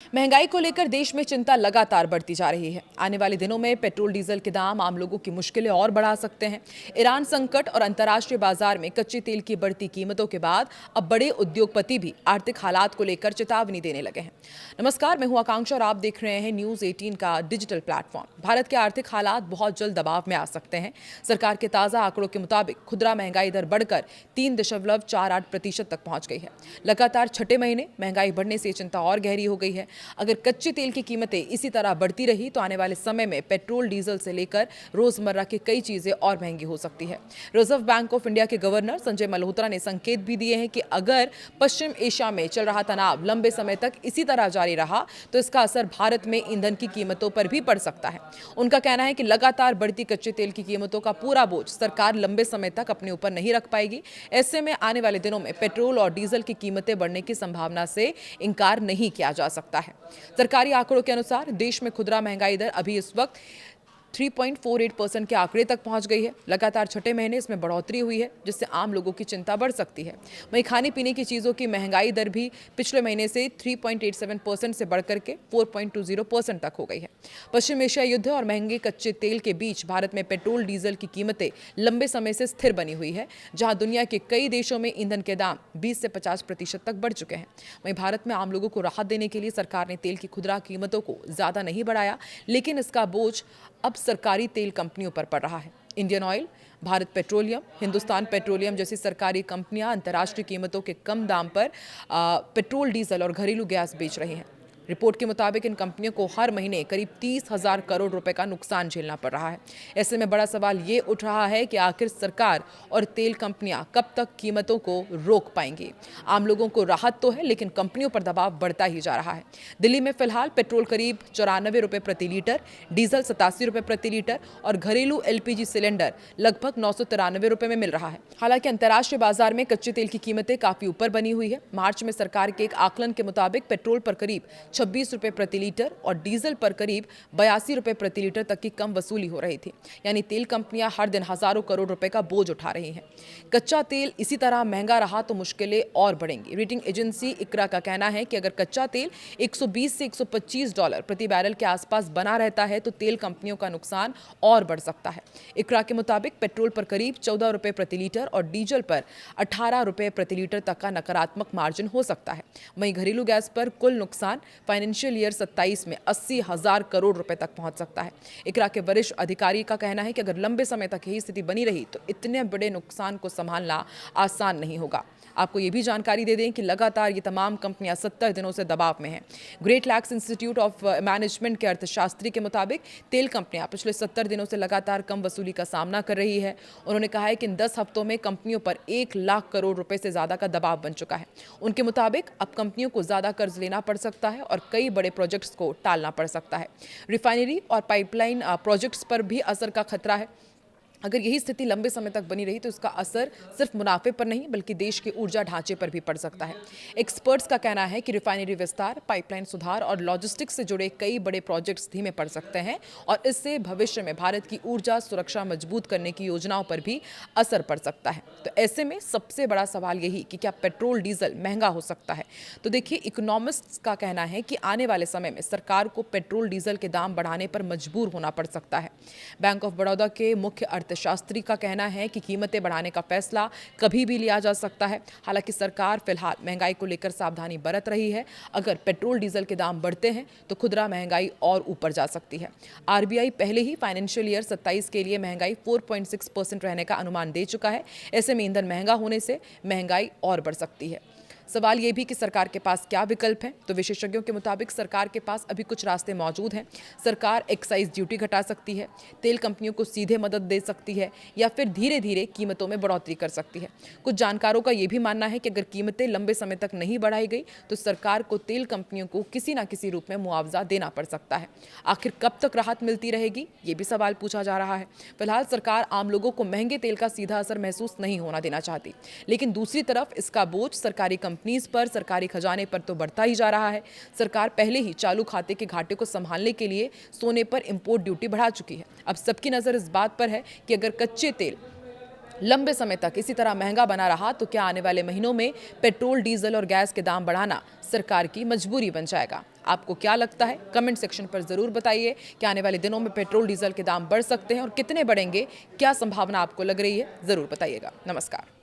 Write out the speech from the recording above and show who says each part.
Speaker 1: महंगाई को लेकर देश में चिंता लगातार बढ़ती जा रही है। आने वाले दिनों में पेट्रोल डीजल के दाम आम लोगों की मुश्किलें और बढ़ा सकते हैं। ईरान संकट और अंतर्राष्ट्रीय बाजार में कच्चे तेल की बढ़ती कीमतों के बाद अब बड़े उद्योगपति भी आर्थिक हालात को लेकर चेतावनी देने लगे हैं। नमस्कार, मैं हूं आकांक्षा और आप देख रहे हैं न्यूज 18 का डिजिटल प्लेटफॉर्म। भारत के आर्थिक हालात बहुत जल्द दबाव में आ सकते हैं। सरकार के ताजा आंकड़ों के मुताबिक खुदरा महंगाई दर बढ़कर 3.48% तक पहुंच गई है। लगातार छठे महीने महंगाई बढ़ने से चिंता और गहरी हो गई है। अगर कच्चे तेल की कीमतें इसी तरह बढ़ती रही तो आने वाले समय में पेट्रोल डीजल से लेकर रोजमर्रा की कई चीजें और महंगी हो सकती है। रिजर्व बैंक ऑफ इंडिया के गवर्नर संजय मल्होत्रा ने संकेत भी दिए हैं कि अगर पश्चिम एशिया में चल रहा तनाव लंबे समय तक इसी तरह जारी रहा तो इसका असर भारत में ईंधन की कीमतों पर भी पड़ सकता है। उनका कहना है कि लगातार बढ़ती कच्चे तेल की कीमतों का पूरा बोझ सरकार लंबे समय तक अपने ऊपर नहीं रख पाएगी। ऐसे में आने वाले दिनों में पेट्रोल और डीजल की कीमतें बढ़ने की संभावना से इनकार नहीं किया जा सकता है। सरकारी आंकड़ों के अनुसार देश में खुदरा महंगाई दर अभी इस वक्त 3.48% के आंकड़े तक पहुंच गई है। लगातार छठे महीने इसमें बढ़ोतरी हुई है, जिससे आम लोगों की चिंता बढ़ सकती है। वहीं खाने पीने की चीजों की महंगाई दर भी पिछले महीने से 3.87% से बढ़कर के 4.20% तक हो गई है। पश्चिम एशिया युद्ध और महंगे कच्चे तेल के बीच भारत में पेट्रोल डीजल की कीमतें लंबे समय से स्थिर बनी हुई है, जहां दुनिया के कई देशों में ईंधन के दाम 20 से 50% तक बढ़ चुके हैं। वहीं भारत में आम लोगों को राहत देने के लिए सरकार ने तेल की खुदरा कीमतों को ज्यादा नहीं बढ़ाया, लेकिन इसका बोझ अब सरकारी तेल कंपनियों पर पड़ रहा है। Indian oil, Bharat petroleum, Hindustan petroleum जैसी सरकारी कंपनियां अंतर्राष्ट्रीय कीमतों के कम दाम पर पेट्रोल, डीजल और घरेलू गैस बेच रही हैं। रिपोर्ट के मुताबिक इन कंपनियों को हर महीने करीब 30,000 करोड़ रुपए का नुकसान झेलना पड़ रहा है। ऐसे में बड़ा सवाल ये उठ रहा है कि आखिर सरकार और तेल कंपनियां कब तक कीमतों को रोक पाएंगी। आम लोगों को राहत तो है, लेकिन कंपनियों पर दबाव बढ़ता ही जा रहा है। दिल्ली में फिलहाल पेट्रोल करीब 94 रुपए प्रति लीटर, डीजल 87 रुपए प्रति लीटर और घरेलू LPG सिलेंडर लगभग 993 रुपए में मिल रहा है। हालांकि अंतर्राष्ट्रीय बाजार में कच्चे तेल की कीमतें काफी ऊपर बनी हुई है। मार्च में सरकार के एक आकलन के मुताबिक पेट्रोल पर करीब 26 रुपए प्रति लीटर और डीजल पर करीब 82 रुपए प्रति लीटर तक की कम वसूली हो रही थी। यानी तेल कंपनियां हर दिन हजारों करोड़ रुपए का बोझ उठा रही हैं। कच्चा तेल इसी तरह महंगा रहा तो मुश्किलें और बढ़ेंगी। रेटिंग एजेंसी इक्रा का कहना है कि अगर कच्चा तेल 120 से $125 प्रति बैरल के आसपास बना रहता है तो तेल कंपनियों का नुकसान और बढ़ सकता है। इक्रा के मुताबिक पेट्रोल पर करीब 14 रुपए प्रति लीटर और डीजल पर 18 रुपए प्रति लीटर तक का नकारात्मक मार्जिन हो सकता है। वहीं घरेलू गैस पर कुल नुकसान फाइनेंशियल ईयर 27 में 80,000 करोड़ रुपए तक पहुंच सकता है। इक्रा के वरिष्ठ अधिकारी का कहना है कि अगर लंबे समय तक यही स्थिति बनी रही तो इतने बड़े नुकसान को संभालना आसान नहीं होगा। आपको ये भी जानकारी दे दें कि लगातार ये तमाम कंपनियां 70 दिनों से दबाव में हैं। Great lakhs institute of management के अर्थशास्त्री के मुताबिक तेल कंपनियां पिछले 70 दिनों से लगातार कम वसूली का सामना कर रही है। उन्होंने कहा है कि इन 10 हफ्तों में कंपनियों पर 1 लाख करोड़ रुपए से ज्यादा का दबाव बन चुका है। उनके मुताबिक अब कंपनियों को ज्यादा कर्ज लेना पड़ सकता है और कई बड़े प्रोजेक्ट्स को टालना पड़ सकता है। रिफाइनरी और पाइपलाइन प्रोजेक्ट्स पर भी असर का खतरा है। अगर यही स्थिति लंबे समय तक बनी रही तो इसका असर सिर्फ मुनाफे पर नहीं बल्कि देश के ऊर्जा ढांचे पर भी पड़ सकता है। एक्सपर्ट्स का कहना है कि रिफाइनरी विस्तार, पाइपलाइन सुधार और लॉजिस्टिक्स से जुड़े कई बड़े प्रोजेक्ट्स धीमे पड़ सकते हैं और इससे भविष्य में भारत की ऊर्जा सुरक्षा मजबूत करने की योजनाओं पर भी असर पड़ सकता है। तो ऐसे में सबसे बड़ा सवाल यही कि क्या पेट्रोल डीजल महंगा हो सकता है। तो देखिए, इकोनॉमिस्ट्स का कहना है कि आने वाले समय में सरकार को पेट्रोल डीजल के दाम बढ़ाने पर मजबूर होना पड़ सकता है। बैंक ऑफ बड़ौदा के मुख्य अर्थशास्त्री का कहना है कि कीमतें बढ़ाने का फैसला कभी भी लिया जा सकता है। हालांकि सरकार फिलहाल महंगाई को लेकर सावधानी बरत रही है। अगर पेट्रोल डीजल के दाम बढ़ते हैं तो खुदरा महंगाई और ऊपर जा सकती है। RBI पहले ही फाइनेंशियल ईयर 27 के लिए महंगाई 4.6% रहने का अनुमान दे चुका है। ऐसे में ईंधन महंगा होने से महंगाई और बढ़ सकती है। सवाल ये भी कि सरकार के पास क्या विकल्प हैं। तो विशेषज्ञों के मुताबिक सरकार के पास अभी कुछ रास्ते मौजूद हैं। सरकार एक्साइज ड्यूटी घटा सकती है, तेल कंपनियों को सीधे मदद दे सकती है या फिर धीरे धीरे कीमतों में बढ़ोतरी कर सकती है। कुछ जानकारों का ये भी मानना है कि अगर कीमतें लंबे समय तक नहीं बढ़ाई गई तो सरकार को तेल कंपनियों को किसी न किसी रूप में मुआवजा देना पड़ सकता है। आखिर कब तक राहत मिलती रहेगी, ये भी सवाल पूछा जा रहा है। फिलहाल सरकार आम लोगों को महंगे तेल का सीधा असर महसूस नहीं होना देना चाहती, लेकिन दूसरी तरफ इसका बोझ सरकारी कंपनीज पर, सरकारी खजाने पर तो बढ़ता ही जा रहा है। सरकार पहले ही चालू खाते के घाटे को संभालने के लिए सोने पर इंपोर्ट ड्यूटी बढ़ा चुकी है। अब सबकी नजर इस बात पर है कि अगर कच्चे तेल लंबे समय तक इसी तरह महंगा बना रहा तो क्या आने वाले महीनों में पेट्रोल, डीजल और गैस के दाम बढ़ाना सरकार की मजबूरी बन जाएगा? आपको क्या लगता है? कमेंट सेक्शन पर जरूर बताइए कि आने वाले दिनों में पेट्रोल, डीजल के दाम बढ़ सकते हैं और कितने बढ़ेंगे? क्या संभावना आपको लग रही है? जरूर बताइएगा। नमस्कार।